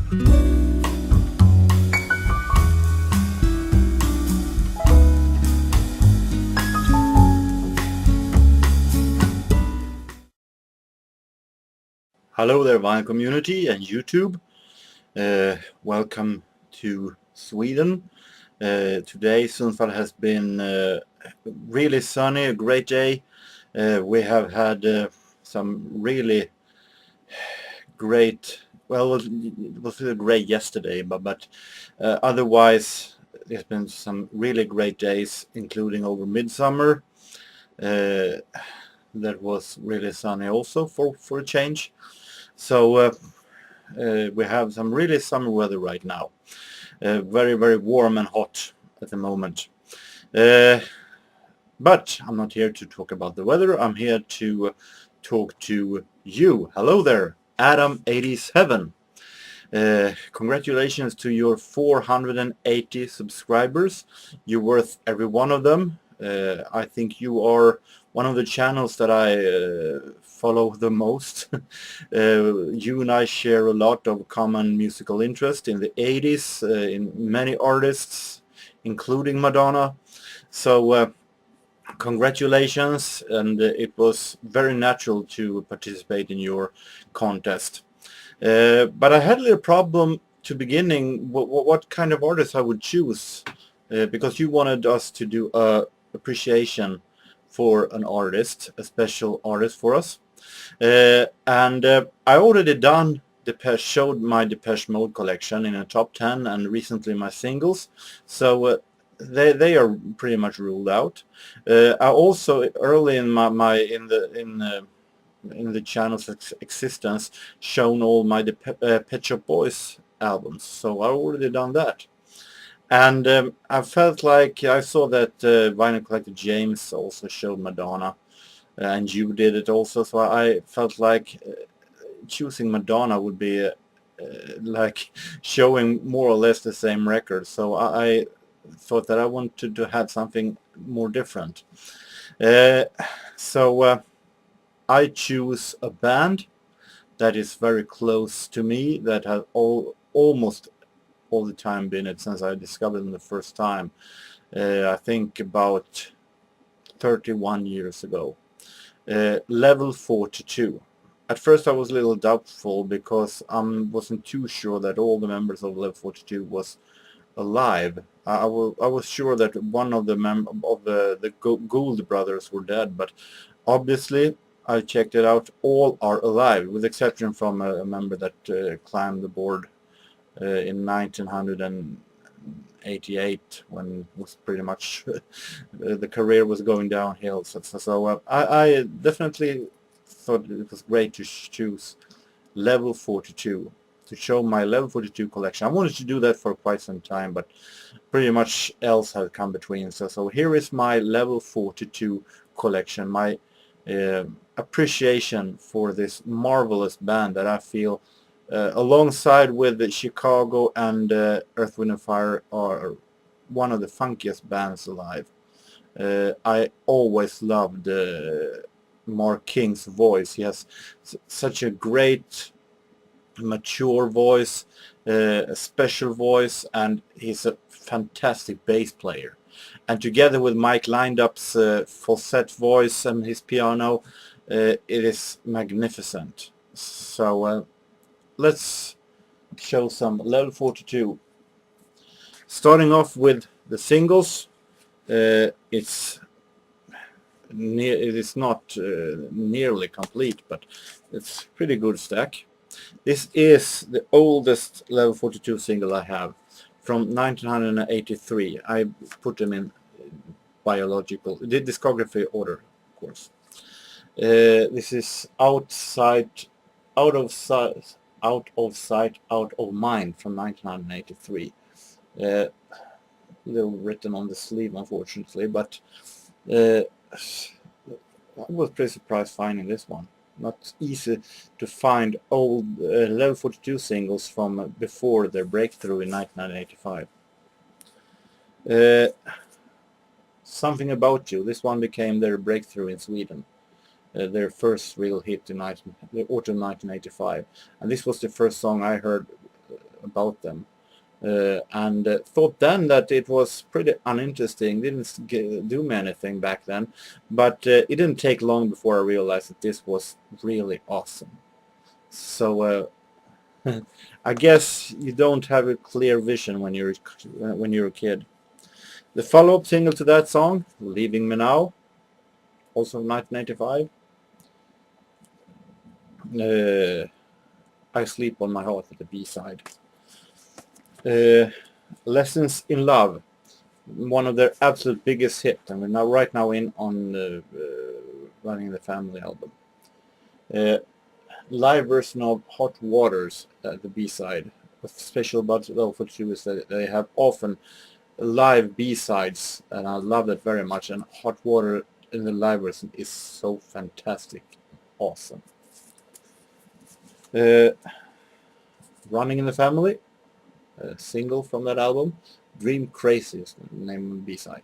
Hello there, Vine community and YouTube. Welcome to Sweden. Today Sundsvall has been really sunny, a great day. We have had some really great, well, it was really great yesterday, but otherwise there's been some really great days, including over midsummer. That was really sunny also for a change. So we have some really summer weather right now. Very, very warm and hot at the moment. But I'm not here to talk about the weather. I'm here to talk to you. Hello there, Adam 87. Congratulations to your 480 subscribers. You're worth every one of them. I think you are one of the channels that I follow the most. You and I share a lot of common musical interest in the 80s, in many artists, including Madonna. So congratulations, and it was very natural to participate in your contest. But I had a little problem to beginning what kind of artist I would choose, because you wanted us to do a appreciation for an artist, a special artist for us. And I already done showed my Depeche Mode collection in a top 10 and recently my singles, so they are pretty much ruled out. I also early in in the channel's existence shown all my Pet Shop Boys albums, so I already done that. And I felt like I saw that Vinyl Collector James also showed Madonna, and you did it also, so I felt like choosing Madonna would be like showing more or less the same record, so I thought that I wanted to have something more different. So I choose a band that is very close to me, that has almost all the time been it since I discovered them the first time. I think about 31 years ago. Level 42. At first I was a little doubtful because I wasn't too sure that all the members of Level 42 was alive. I was sure that one of the Gould brothers were dead, but obviously I checked it out, all are alive, with exception from a member that climbed the board in 1988, when it was pretty much the career was going downhill. So I definitely thought it was great to choose Level 42, to show my Level 42 collection. I wanted to do that for quite some time, but pretty much else had come between. So here is my Level 42 collection, my appreciation for this marvelous band that I feel alongside with Chicago and Earth, Wind & Fire are one of the funkiest bands alive. I always loved Mark King's voice. He has such a great mature voice, a special voice, and he's a fantastic bass player. And together with Mike Lindup's falsetto voice and his piano, it is magnificent. So let's show some Level 42. Starting off with the singles, it is not nearly complete, but it's pretty good stack. This is the oldest Level 42 single I have, from 1983. I put them in biological, the discography order, of course. This is Out of Sight, Out of Mind from 1983. Little written on the sleeve, unfortunately, but I was pretty surprised finding this one. Not easy to find old Level 42 singles from before their breakthrough in 1985. Something About You. This one became their breakthrough in Sweden. Their first real hit in the autumn 1985. And this was the first song I heard about them. And thought then that it was pretty uninteresting, didn't do me anything back then, but it didn't take long before I realized that this was really awesome. So I guess you don't have a clear vision when you're a kid. The follow-up single to that song, Leaving Me Now, also from 1985, I Sleep on My Heart at the B-side. Lessons in Love, one of their absolute biggest hits, and we're right now in on Running in the Family album. Live version of Hot Waters at the B-side. What's special about Level 42 is that they have often live B-sides, and I love that very much, and Hot Water in the live version is so fantastic, awesome. Running in the Family, a single from that album, Dream Crazy is the name of the B-side.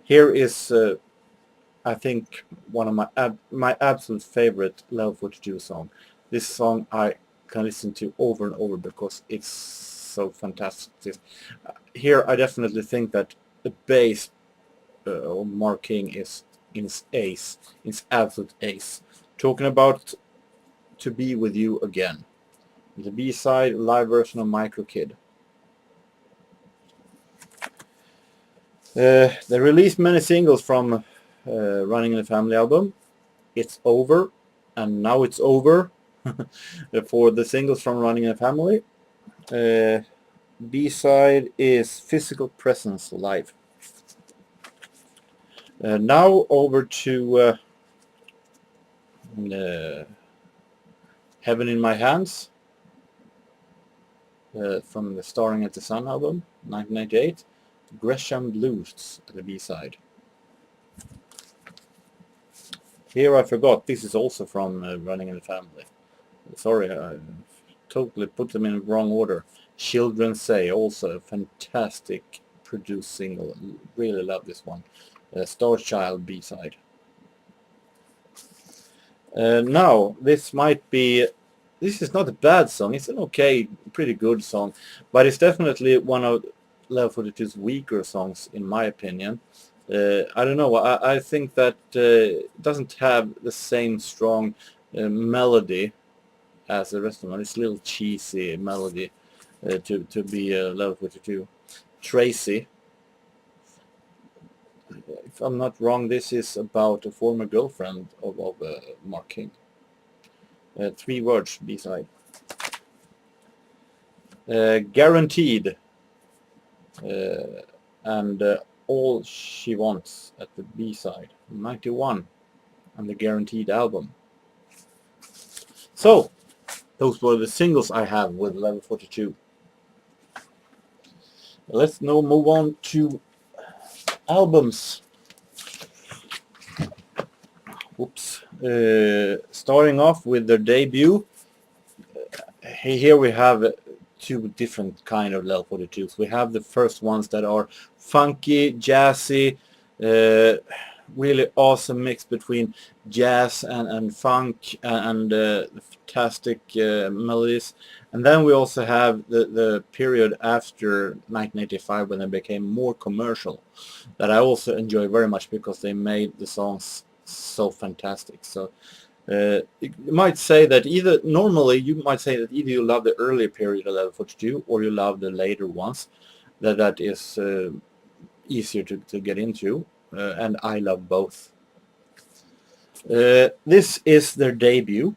Here is I think one of my absolute favorite Level 42 song. This song I can listen to over and over because it's so fantastic. Here I definitely think that the bass of Mark King is in its ace, its absolute ace. Talking about To Be With You Again, the B-side live version of Micro Kid. They released many singles from Running in the Family album. It's Over, and Now It's Over for the singles from Running in the Family. B-side is Physical Presence Live. Now over to Heaven in My Hands from the Starring at the Sun album, 1998. Gresham Blues at the B-side. Here I forgot, this is also from Running in the Family. Sorry, I totally put them in the wrong order. Children Say, also a fantastic produced single. Really love this one. Star Child B-side. Now, this is not a bad song. It's an okay, pretty good song, but it's definitely one of Level 42's weaker songs, in my opinion. I don't know. I think that it doesn't have the same strong melody as the rest of them. It's a little cheesy melody to be Level 42. Tracy. If I'm not wrong, this is about a former girlfriend of Mark King. 3 words, B-side. Guaranteed. And All She Wants at the B-side, 91, on the Guaranteed album. So, those were the singles I have with Level 42. Let's now move on to albums. Oops. Starting off with their debut. Here we have 2 different kind of Level 42s. We have the first ones that are funky, jazzy, really awesome mix between jazz and funk and fantastic melodies. And then we also have the period after 1985 when they became more commercial, that I also enjoy very much because they made the songs so fantastic. So you might say that normally you might say that either you love the earlier period of Level 42 or you love the later ones. That is easier to get into, and I love both. This is their debut,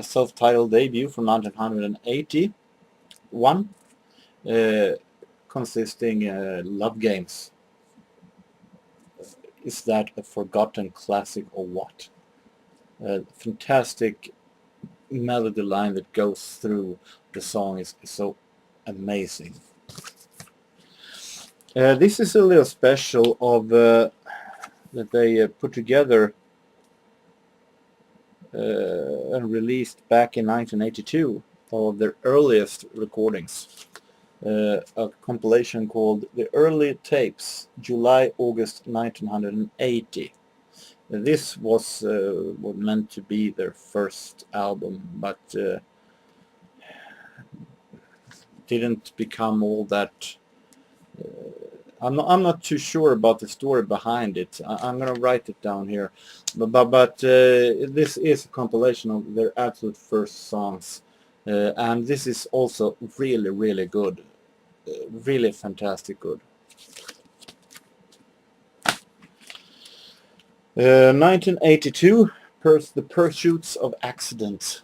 self-titled debut from 1981, consisting Love Games. Is that a forgotten classic or what? Fantastic melody line that goes through the song is so amazing. This is a little special of that they put together and released back in 1982 of their earliest recordings. A compilation called The Early Tapes, July-August 1980. This was meant to be their first album, but didn't become all that. I'm not too sure about the story behind it. I'm gonna write it down here, but this is a compilation of their absolute first songs, and this is also really good, really fantastic good. 1982, The Pursuits of Accidents.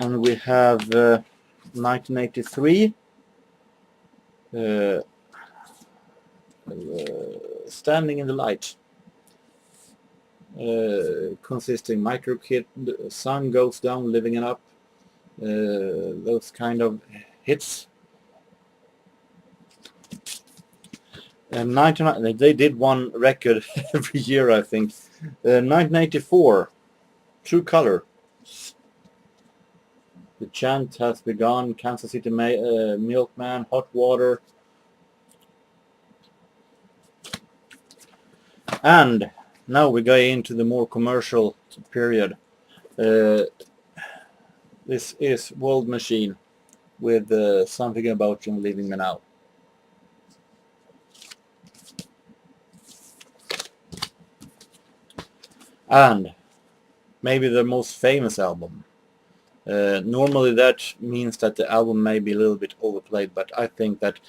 And we have 1983, Standing in the Light, consisting Micro Kid, Sun Goes Down, Living It Up, those kind of hits. And they did one record every year, I think. 1984, True Color. The Chant Has Begun, Kansas City Milkman, Hot Water. And now we go into the more commercial period. This is World Machine with Something About You and Leaving Me Now. And maybe the most famous album. Normally that means that the album may be a little bit overplayed, but I think that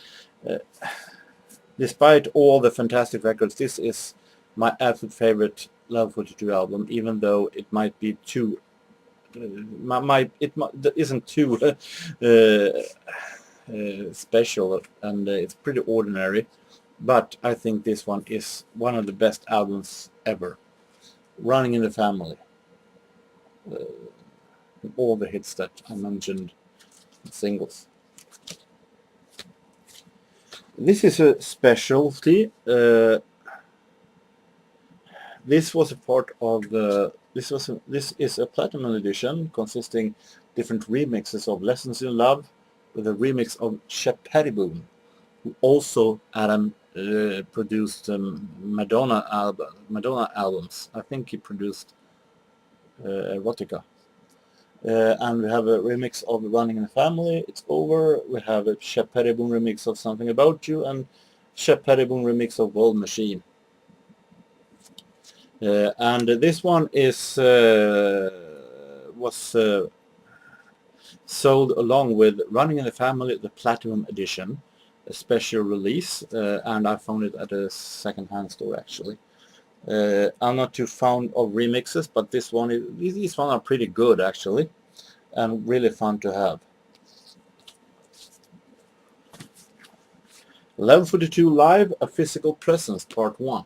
despite all the fantastic records, this is my absolute favorite Level 42 album, even though it might be too isn't too special, and it's pretty ordinary, but I think this one is one of the best albums ever. Running in the Family, all the hits that I mentioned, singles. This is a specialty. This was a part of the. This is a platinum edition consisting different remixes of Lessons in Love, with a remix of Shep Pettibone, who also produced Madonna albums. I think he produced Erotica. And we have a remix of Running in the Family, It's Over. We have a Shep Pettibone remix of Something About You, and Shep Pettibone remix of World Machine. And this one is was sold along with Running in the Family, the Platinum Edition, a special release, and I found it at a second-hand store actually. I'm not too fond of remixes, but these ones are pretty good actually, and really fun to have. Level 42 Live, A Physical Presence, Part 1.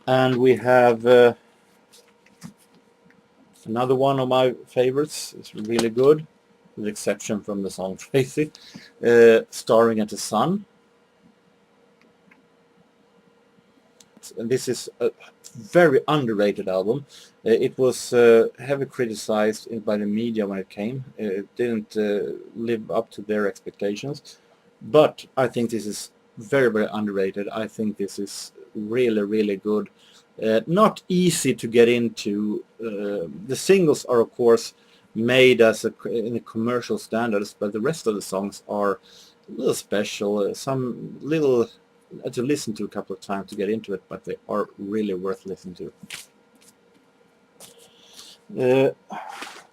And we have another one of my favorites. It's really good, with exception from the song Tracy, Starring at the Sun. And this is a very underrated album. It was heavily criticized by the media when it came. It didn't live up to their expectations, but I think this is very underrated. I think this is really good. Not easy to get into. The singles are of course made in a commercial standards, but the rest of the songs are a little special. Some little to listen to a couple of times to get into it, but they are really worth listening to.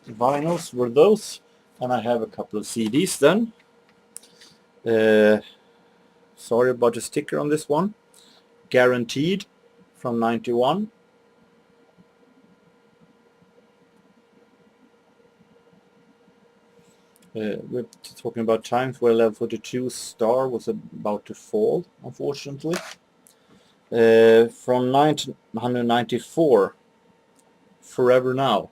Vinyls were those, and I have a couple of CDs then. Sorry about the sticker on this one. Guaranteed from 91. We're talking about times where Level 42 star was about to fall, unfortunately. From 1994, Forever Now.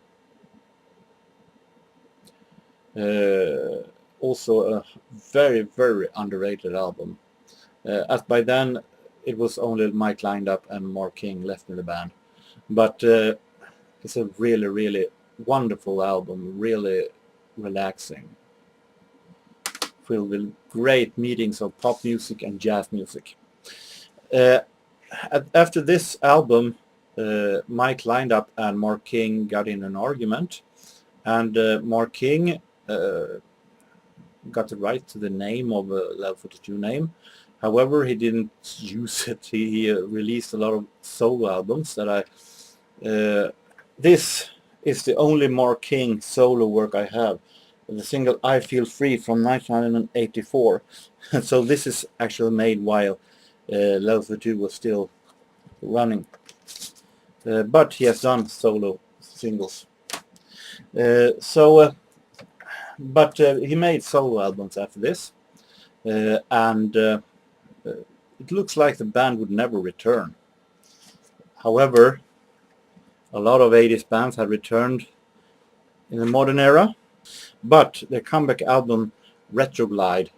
Also a very underrated album. As by then it was only Mike lined up and Mark King left in the band, but it's a really wonderful album, really relaxing, filled with great meetings of pop music and jazz music. Uh, After this album, Mike lined up and Mark King got in an argument, and Mark King got the right to the name of Level 42 name. However, he didn't use it. He released a lot of solo albums that this is the only Mark King solo work I have. The single I Feel Free from 1984. So this is actually made while Level 42 was still running. But he has done solo singles. But he made solo albums after this. And it looks like the band would never return. However, a lot of 80s bands have returned in the modern era, but their comeback album Retroglide,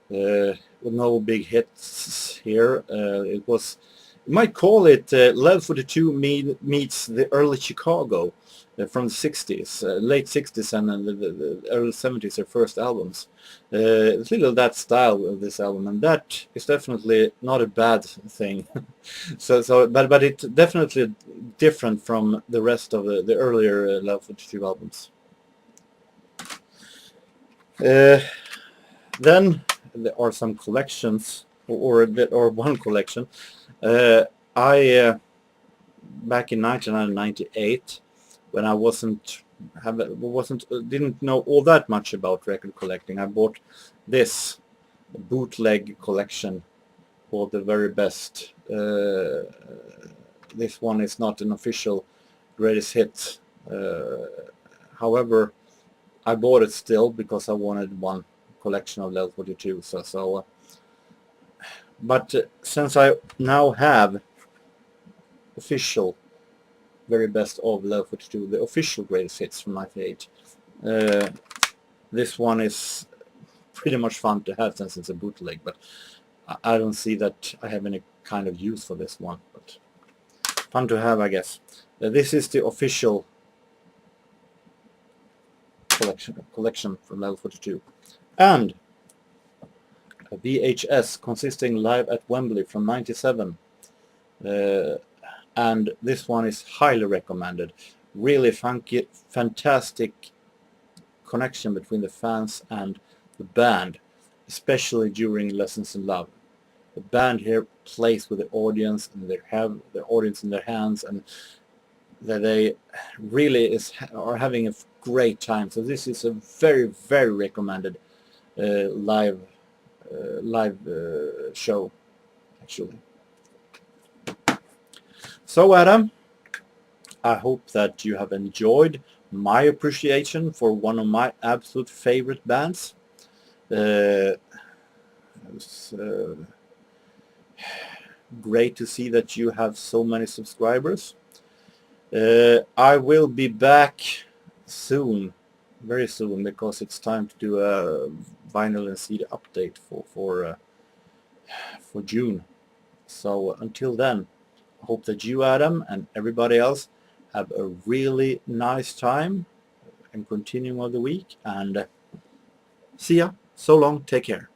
with no big hits here, you might call it Level 42 meets the early Chicago from the 60s, late 60s and the early 70s, their first albums. It's a little that style of this album, and that is definitely not a bad thing. But it's definitely different from the rest of the earlier Level 42 albums. Then there are some collections, or one collection. I back in 1998, when I didn't know all that much about record collecting, I bought this bootleg collection called The Very Best. This one is not an official greatest hit. However, I bought it still because I wanted one collection of Level 42. But since I now have official Very Best of Level 42, the official greatest hits from 1998, this one is pretty much fun to have since it's a bootleg, but I don't see that I have any kind of use for this one, but fun to have, I guess. This is the official collection from Level 42, and a VHS consisting Live at Wembley from 97, and this one is highly recommended. Really funky, fantastic connection between the fans and the band, especially during Lessons in Love. The band here plays with the audience, and they have the audience in their hands, and that they really are having a great time. So this is a very, very recommended live show, actually. So Adam, I hope that you have enjoyed my appreciation for one of my absolute favorite bands. It's great to see that you have so many subscribers. I will be back soon, very soon, because it's time to do a vinyl and CD update for June. So until then, I hope that you, Adam, and everybody else have a really nice time and continuing of the week, and see ya. So long. Take care.